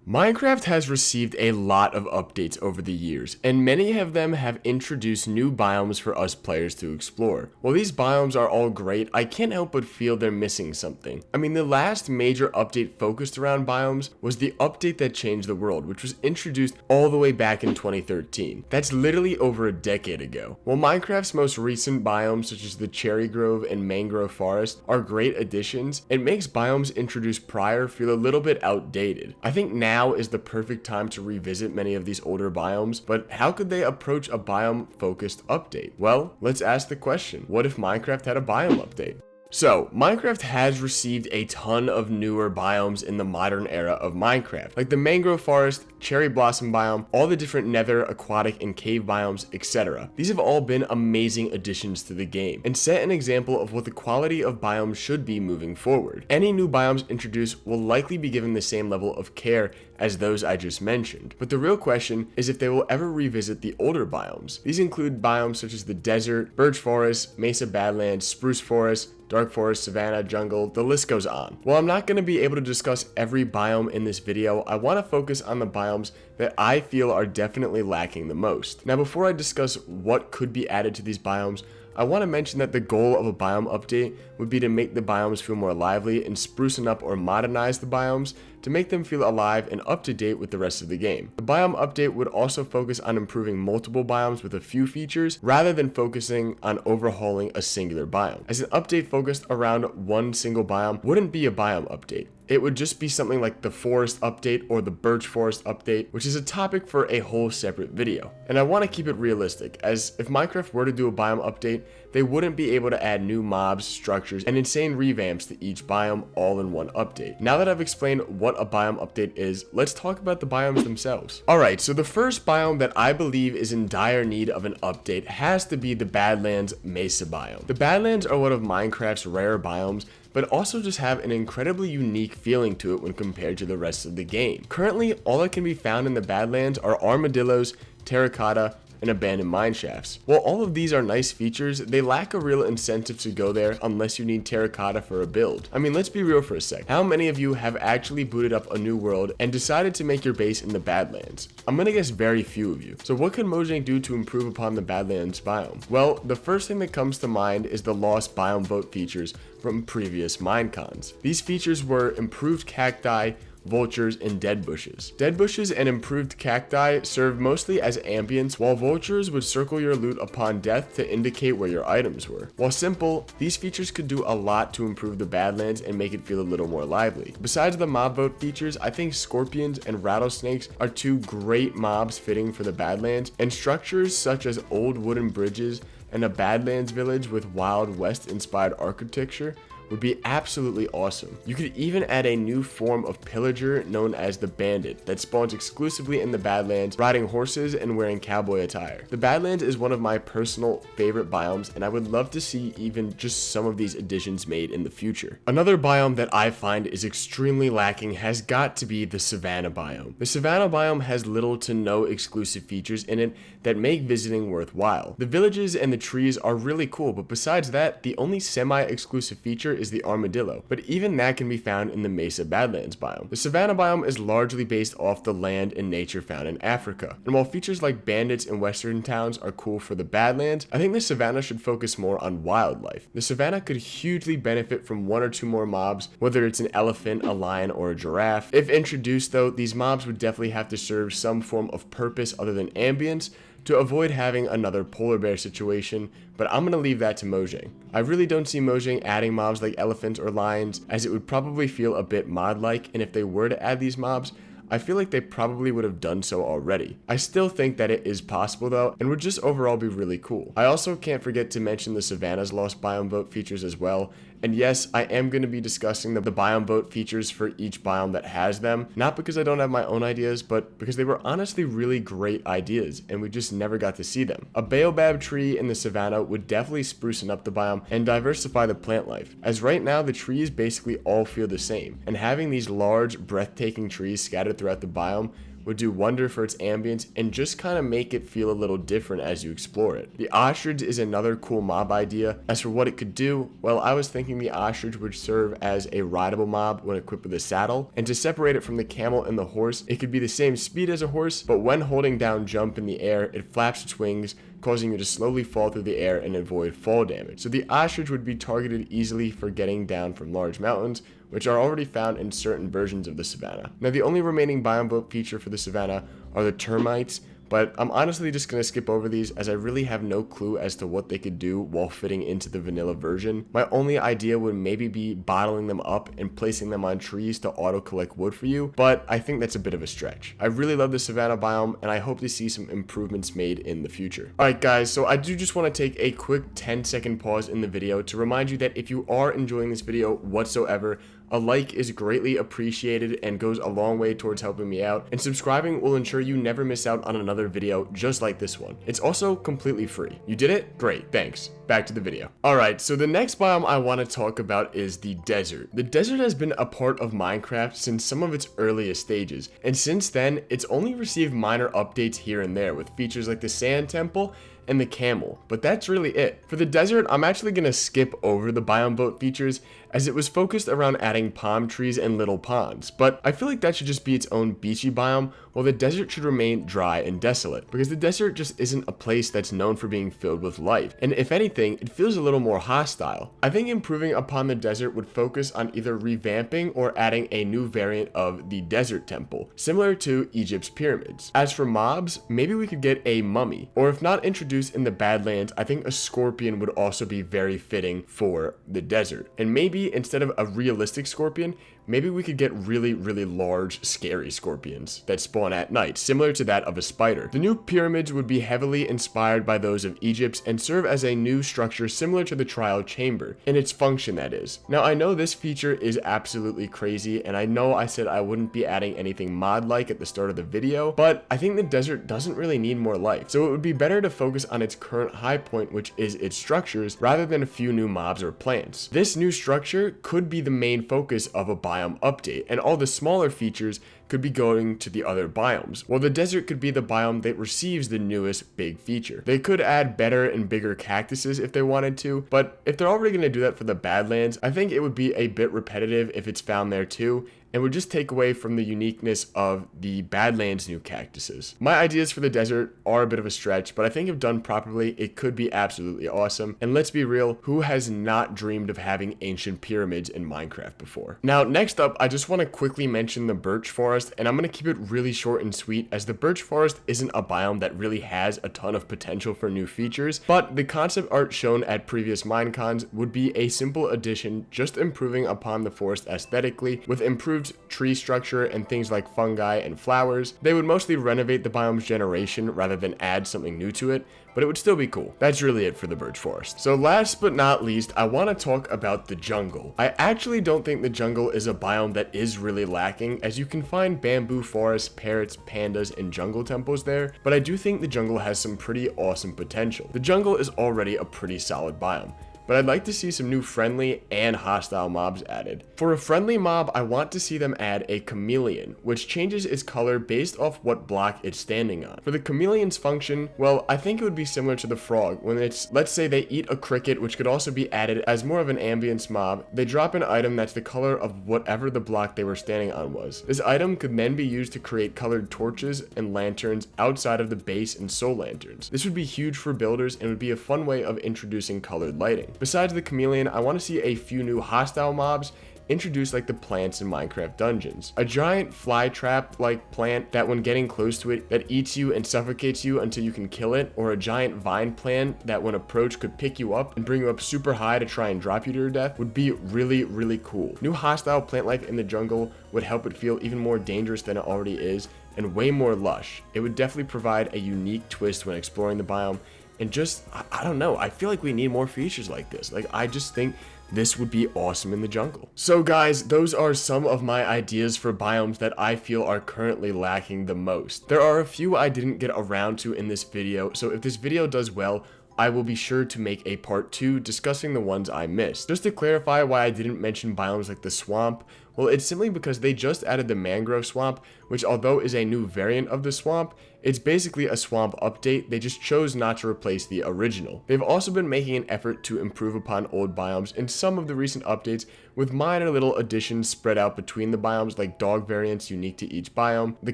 Minecraft has received a lot of updates over the years, and many of them have introduced new biomes for us players to explore. While these biomes are all great, I can't help but feel they're missing something. I mean, the last major update focused around biomes was the update that changed the world, which was introduced all the way back in 2013. That's literally over a decade ago. While Minecraft's most recent biomes, such as the Cherry Grove and Mangrove Forest, are great additions, it makes biomes introduced prior feel a little bit outdated. I think now is the perfect time to revisit many of these older biomes, but how could they approach a biome focused update? Well, let's ask the question, what if Minecraft had a biome update? So, Minecraft has received a ton of newer biomes in the modern era of Minecraft, like the Mangrove Forest, Cherry Blossom biome, all the different nether, aquatic, and cave biomes, etc. These have all been amazing additions to the game, and set an example of what the quality of biomes should be moving forward. Any new biomes introduced will likely be given the same level of care as those I just mentioned, but the real question is if they will ever revisit the older biomes. These include biomes such as the desert, birch forest, mesa badlands, spruce forest, dark forest, savanna, jungle, the list goes on. While I'm not going to be able to discuss every biome in this video, I want to focus on the biomes that I feel are definitely lacking the most. Now, before I discuss what could be added to these biomes, I want to mention that the goal of a biome update would be to make the biomes feel more lively and sprucing up or modernize the biomes to make them feel alive and up to date with the rest of the game. The biome update would also focus on improving multiple biomes with a few features rather than focusing on overhauling a singular biome, as an update focused around one single biome wouldn't be a biome update. It would just be something like the forest update or the birch forest update, which is a topic for a whole separate video. And I want to keep it realistic, as if Minecraft were to do a biome update, they wouldn't be able to add new mobs, structures, and insane revamps to each biome all in one update. Now that I've explained what a biome update is, let's talk about the biomes themselves. Alright, so the first biome that I believe is in dire need of an update has to be the Badlands Mesa biome. The Badlands are one of Minecraft's rare biomes, but also just have an incredibly unique feeling to it when compared to the rest of the game. Currently, all that can be found in the Badlands are armadillos, terracotta, and abandoned mine shafts. While all of these are nice features, they lack a real incentive to go there unless you need terracotta for a build. I mean, let's be real for a sec. How many of you have actually booted up a new world and decided to make your base in the Badlands? I'm gonna guess very few of you. So what can Mojang do to improve upon the Badlands biome? Well, the first thing that comes to mind is the lost biome vote features from previous Minecons. These features were improved cacti, vultures, and dead bushes. Dead bushes and improved cacti serve mostly as ambience, while vultures would circle your loot upon death to indicate where your items were. While simple, these features could do a lot to improve the Badlands and make it feel a little more lively. Besides the mob vote features, I think scorpions and rattlesnakes are two great mobs fitting for the Badlands, and structures such as old wooden bridges and a Badlands village with Wild West inspired architecture would be absolutely awesome. You could even add a new form of pillager known as the bandit that spawns exclusively in the Badlands, riding horses and wearing cowboy attire. The Badlands is one of my personal favorite biomes, and I would love to see even just some of these additions made in the future. Another biome that I find is extremely lacking has got to be the savanna biome. The savanna biome has little to no exclusive features in it that make visiting worthwhile. The villages and the trees are really cool, but besides that, the only semi-exclusive feature is the armadillo, but even that can be found in the Mesa Badlands biome. The savanna biome is largely based off the land and nature found in Africa, and while features like bandits and western towns are cool for the Badlands, I think the savanna should focus more on wildlife. The savanna could hugely benefit from one or two more mobs, whether it's an elephant, a lion, or a giraffe. If introduced though, these mobs would definitely have to serve some form of purpose other than ambience to avoid having another polar bear situation, but I'm gonna leave that to Mojang. I really don't see Mojang adding mobs like elephants or lions, as it would probably feel a bit mod-like, and if they were to add these mobs, I feel like they probably would have done so already. I still think that it is possible though, and would just overall be really cool. I also can't forget to mention the Savannah's lost biome vote features as well, and yes, I am going to be discussing the biome vote features for each biome that has them, not because I don't have my own ideas, but because they were honestly really great ideas, and we just never got to see them. A baobab tree in the savanna would definitely sprucing up the biome and diversify the plant life, as right now the trees basically all feel the same, and having these large, breathtaking trees scattered throughout the biome would do wonder for its ambience and just kind of make it feel a little different as you explore it. The ostrich is another cool mob idea. As for what it could do, well, I was thinking the ostrich would serve as a rideable mob when equipped with a saddle, and to separate it from the camel and the horse, it could be the same speed as a horse, but when holding down jump in the air, it flaps its wings, causing you to slowly fall through the air and avoid fall damage. So the ostrich would be targeted easily for getting down from large mountains, which are already found in certain versions of the savannah. Now, the only remaining biome vote feature for the savannah are the termites, but I'm honestly just going to skip over these as I really have no clue as to what they could do while fitting into the vanilla version. My only idea would maybe be bottling them up and placing them on trees to auto collect wood for you, but I think that's a bit of a stretch. I really love the savannah biome and I hope to see some improvements made in the future. Alright guys, so I do just want to take a quick 10-second pause in the video to remind you that if you are enjoying this video whatsoever, a like is greatly appreciated and goes a long way towards helping me out, and subscribing will ensure you never miss out on another video just like this one. It's also completely free. You did it? Great, thanks. Back to the video. Alright, so the next biome I want to talk about is the desert. The desert has been a part of Minecraft since some of its earliest stages, and since then, it's only received minor updates here and there with features like the sand temple and the camel, but that's really it. For the desert, I'm actually going to skip over the biome vote features as it was focused around adding palm trees and little ponds, but I feel like that should just be its own beachy biome, while the desert should remain dry and desolate, because the desert just isn't a place that's known for being filled with life, and if anything, it feels a little more hostile. I think improving upon the desert would focus on either revamping or adding a new variant of the desert temple, similar to Egypt's pyramids. As for mobs, maybe we could get a mummy, or if not introduced in the Badlands, I think a scorpion would also be very fitting for the desert, and maybe instead of a realistic scorpion, maybe we could get really large, scary scorpions that spawn at night, similar to that of a spider. The new pyramids would be heavily inspired by those of Egypt's and serve as a new structure similar to the trial chamber, in its function that is. Now, I know this feature is absolutely crazy, and I know I said I wouldn't be adding anything mod-like at the start of the video, but I think the desert doesn't really need more life, so it would be better to focus on its current high point, which is its structures, rather than a few new mobs or plants. This new structure could be the main focus of a biome update, and all the smaller features could be going to the other biomes, while the desert could be the biome that receives the newest big feature. They could add better and bigger cactuses if they wanted to, but if they're already going to do that for the Badlands, I think it would be a bit repetitive if it's found there too, and would just take away from the uniqueness of the Badlands new cactuses. My ideas for the desert are a bit of a stretch, but I think if done properly, it could be absolutely awesome. And let's be real, who has not dreamed of having ancient pyramids in Minecraft before? Now, next up, I just want to quickly mention the birch forest, and I'm going to keep it really short and sweet, as the birch forest isn't a biome that really has a ton of potential for new features, but the concept art shown at previous Minecons would be a simple addition, just improving upon the forest aesthetically with improved tree structure and things like fungi and flowers. They would mostly renovate the biome's generation rather than add something new to it, but it would still be cool. That's really it for the birch forest. So last but not least, I want to talk about the jungle. I actually don't think the jungle is a biome that is really lacking, as you can find bamboo forests, parrots, pandas, and jungle temples there, but I do think the jungle has some pretty awesome potential. The jungle is already a pretty solid biome, but I'd like to see some new friendly and hostile mobs added. For a friendly mob, I want to see them add a chameleon, which changes its color based off what block it's standing on. For the chameleon's function, well, I think it would be similar to the frog. When it's, let's say they eat a cricket, which could also be added as more of an ambience mob, they drop an item that's the color of whatever the block they were standing on was. This item could then be used to create colored torches and lanterns outside of the base and soul lanterns. This would be huge for builders and would be a fun way of introducing colored lighting. Besides the chameleon, I want to see a few new hostile mobs introduced like the plants in Minecraft dungeons. A giant fly trap like plant that when getting close to it that eats you and suffocates you until you can kill it, or a giant vine plant that when approached could pick you up and bring you up super high to try and drop you to your death would be really cool. New hostile plant life in the jungle would help it feel even more dangerous than it already is and way more lush. It would definitely provide a unique twist when exploring the biome. And just, I don't know, I feel like we need more features like this. Like, I just think this would be awesome in the jungle. So guys, those are some of my ideas for biomes that I feel are currently lacking the most. There are a few I didn't get around to in this video, so if this video does well, I will be sure to make a part 2 discussing the ones I missed. Just to clarify why I didn't mention biomes like the swamp, Well, it's simply because they just added the mangrove swamp, which although is a new variant of the swamp, it's basically a swamp update. They just chose not to replace the original. They've also been making an effort to improve upon old biomes in some of the recent updates, with minor little additions spread out between the biomes, like dog variants unique to each biome, the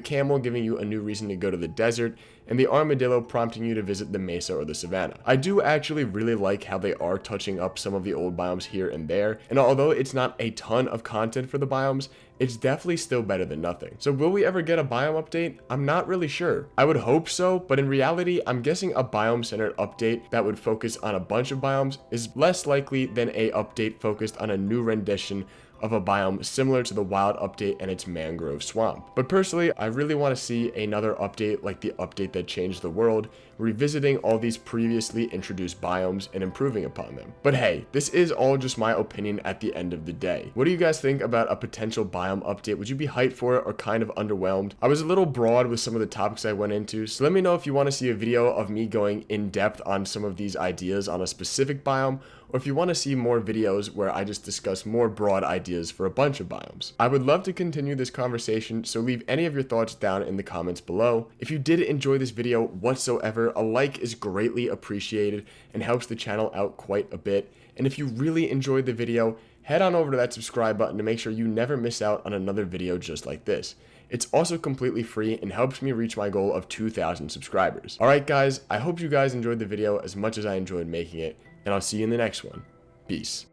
camel giving you a new reason to go to the desert, and the armadillo prompting you to visit the mesa or the savanna. I do actually really like how they are touching up some of the old biomes here and there, and although it's not a ton of content for the biomes, it's definitely still better than nothing. So will we ever get a biome update? I'm not really sure. I would hope so, but in reality, I'm guessing a biome-centered update that would focus on a bunch of biomes is less likely than a update focused on a new rendition of a biome similar to the wild update and its mangrove swamp. But personally, I really want to see another update like the update that changed the world, revisiting all these previously introduced biomes and improving upon them. But hey, this is all just my opinion at the end of the day. What do you guys think about a potential biome update? Would you be hyped for it or kind of underwhelmed? I was a little broad with some of the topics I went into, so let me know if you want to see a video of me going in depth on some of these ideas on a specific biome, or if you want to see more videos where I just discuss more broad ideas for a bunch of biomes. I would love to continue this conversation, so leave any of your thoughts down in the comments below. If you did enjoy this video whatsoever, a like is greatly appreciated and helps the channel out quite a bit. And if you really enjoyed the video, head on over to that subscribe button to make sure you never miss out on another video just like this. It's also completely free and helps me reach my goal of 2,000 subscribers. Alright guys, I hope you guys enjoyed the video as much as I enjoyed making it, and I'll see you in the next one. Peace.